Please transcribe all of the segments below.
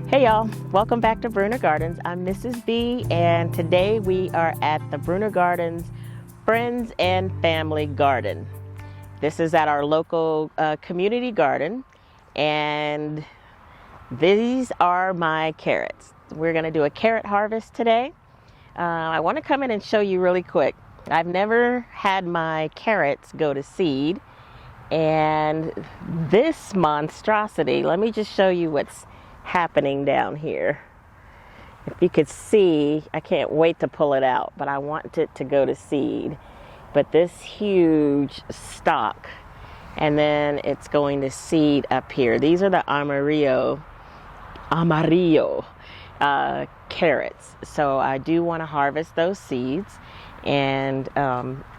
Hey y'all, welcome back to Bruner Gardens. I'm Mrs. B, and today we are at the Bruner Gardens Friends and Family Garden. This is at our local community garden, and these are my carrots. We're gonna do a carrot harvest today. I wanna come in and show you really quick. I've never had my carrots go to seed, and this monstrosity, let me just show you what's happening down here. If you could see, I can't wait to pull it out, but I want it to go to seed. But this huge stalk, and then it's going to seed up here. These are the Amarillo carrots. So I do want to harvest those seeds, and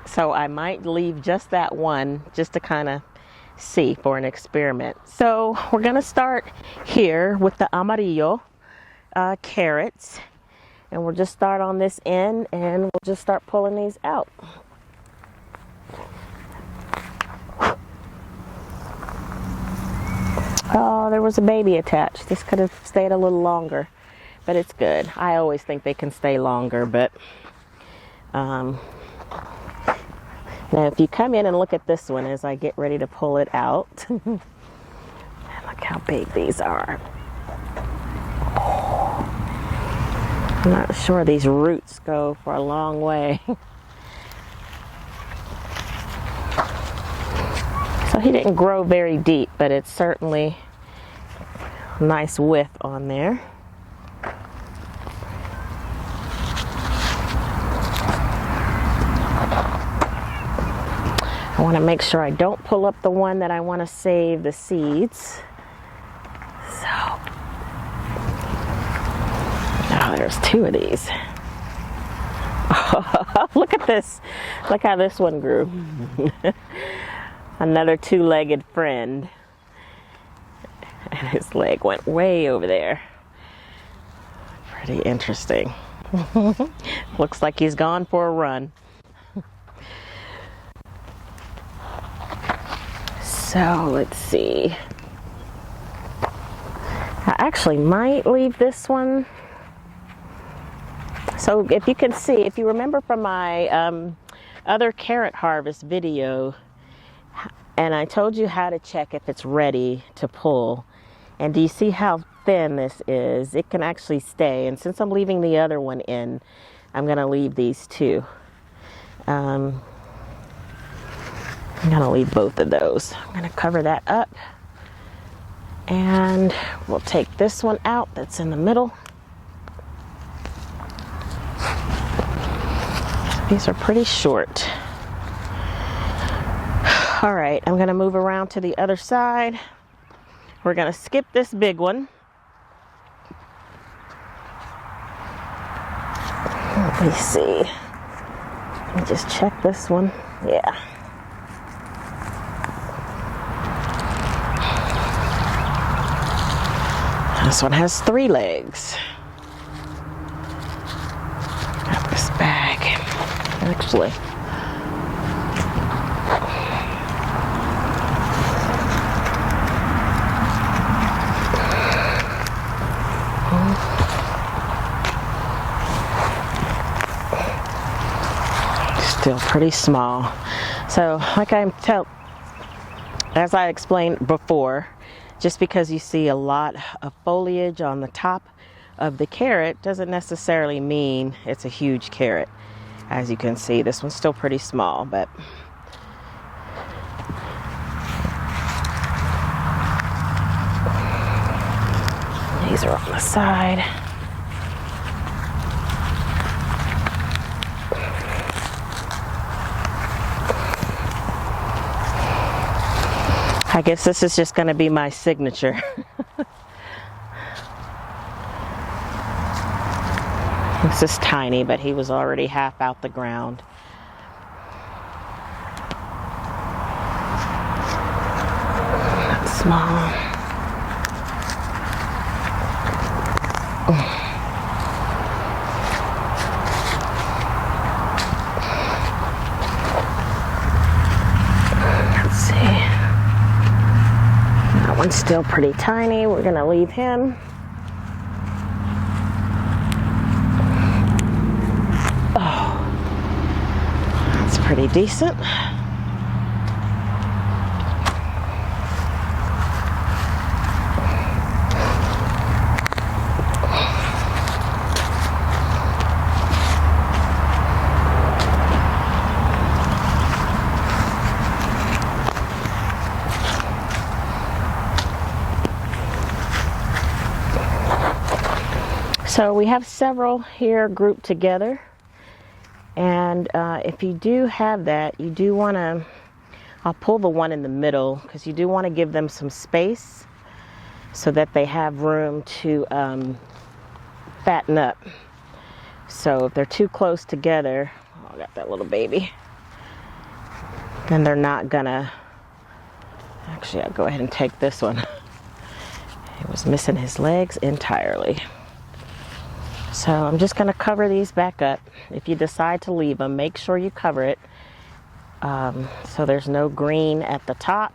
so I might leave just that one just to kind of see for an experiment. So we're gonna start here with the Amarillo carrots, and we'll just start on this end and we'll just start pulling these out. Oh, there was a baby attached. This could have stayed a little longer, but it's good. I always think they can stay longer, but now if you come in and look at this one as I get ready to pull it out, look how big these are. Oh, I'm not sure, these roots go for a long way. So he didn't grow very deep, but it's certainly a nice width on there. I want to make sure I don't pull up the one that I want to save the seeds. So, oh, there's two of these. Oh, look at this. Look how this one grew. Another two-legged friend. And his leg went way over there. Pretty interesting. Looks like he's gone for a run. So let's see. I actually might leave this one. So if you can see, if you remember from my other carrot harvest video, and I told you how to check if it's ready to pull. And do you see how thin this is? It can actually stay. And since I'm leaving the other one in, I'm going to leave these two. I'm going to leave both of those. I'm going to cover that up. And we'll take this one out that's in the middle. These are pretty short. All right, I'm going to move around to the other side. We're going to skip this big one. Let me see. Let me just check this one. Yeah. This one has 3 legs. Got this bag. Actually, still pretty small. So, like as I explained before, just because you see a lot of foliage on the top of the carrot doesn't necessarily mean it's a huge carrot. As you can see, this one's still pretty small, but these are on the side. I guess this is just going to be my signature. This is tiny, but he was already half out the ground. That's small. Let's see. That one's still pretty tiny. We're going to leave him. pretty decent. So we have several here grouped together, and if you do have that, you do want to, I'll pull the one in the middle because you do want to give them some space so that they have room to fatten up. So if they're too close together, oh, I got that little baby, then they're not gonna, actually I'll go ahead and take this one. He was missing his legs entirely. So I'm just going to cover these back up. If you decide to leave them, make sure you cover it so there's no green at the top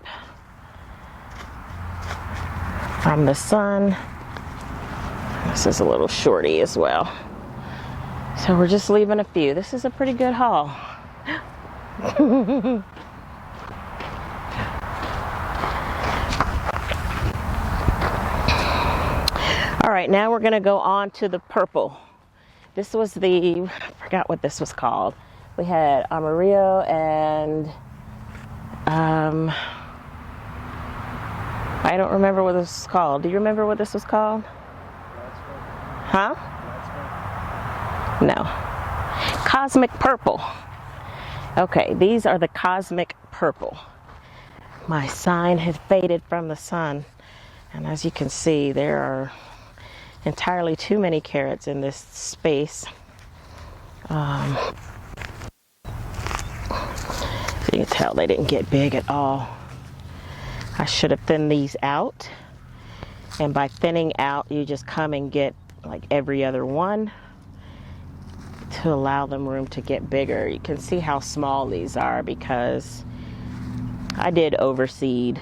from the sun. This is a little shorty as well. So we're just leaving a few. This is a pretty good haul. All right, now we're going to go on to the purple. This was I forgot what this was called. We had Amarillo and I don't remember what this was called. Do you remember what this was called? Huh? No. Cosmic purple. Okay, these are the cosmic purple. My sign had faded from the sun, and as you can see, there are entirely too many carrots in this space. So you can tell they didn't get big at all. I should have thinned these out, and by thinning out you just come and get like every other one to allow them room to get bigger. You can see how small these are because I did overseed.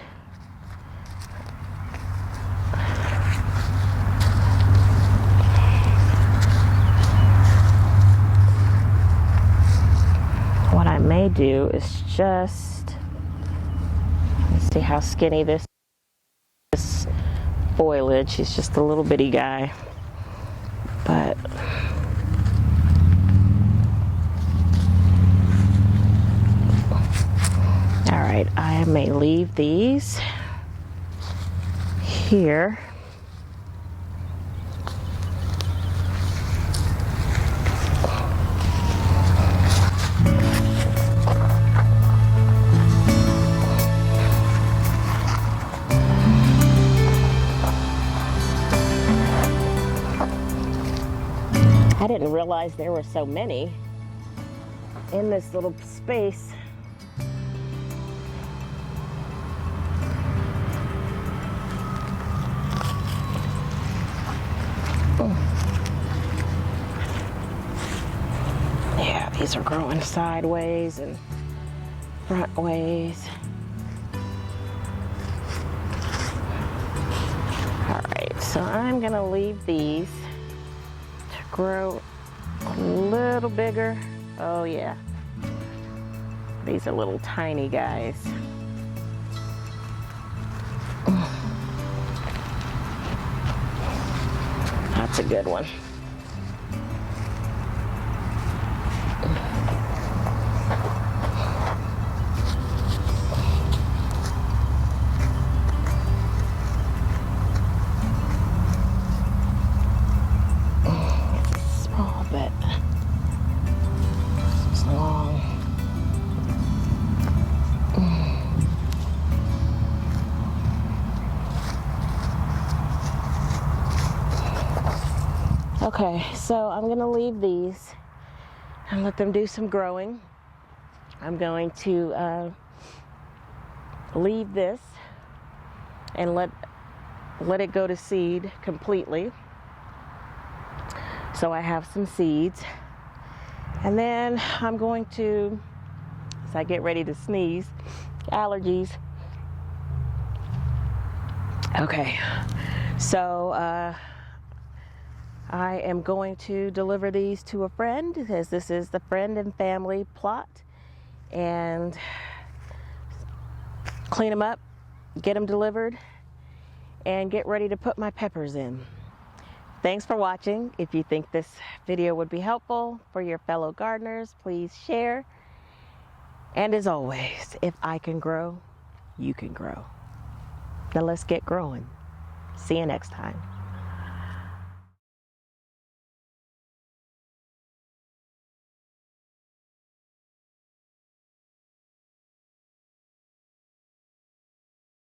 What I may do is just, let's see how skinny this foliage. He's just a little bitty guy, but all right, I may leave these here. I didn't realize there were so many in this little space. Yeah, these are growing sideways and front ways. All right, so I'm gonna leave these grow a little bigger. Oh yeah, these are little tiny guys. That's a good one. Okay, so I'm gonna leave these and let them do some growing. I'm going to leave this and let it go to seed completely. So I have some seeds. And then I'm going to, as I get ready to sneeze, allergies. Okay, so I am going to deliver these to a friend, as this is the friend and family plot, and clean them up, get them delivered, and get ready to put my peppers in. Thanks for watching. If you think this video would be helpful for your fellow gardeners, please share. And as always, if I can grow, you can grow. Now let's get growing. See you next time.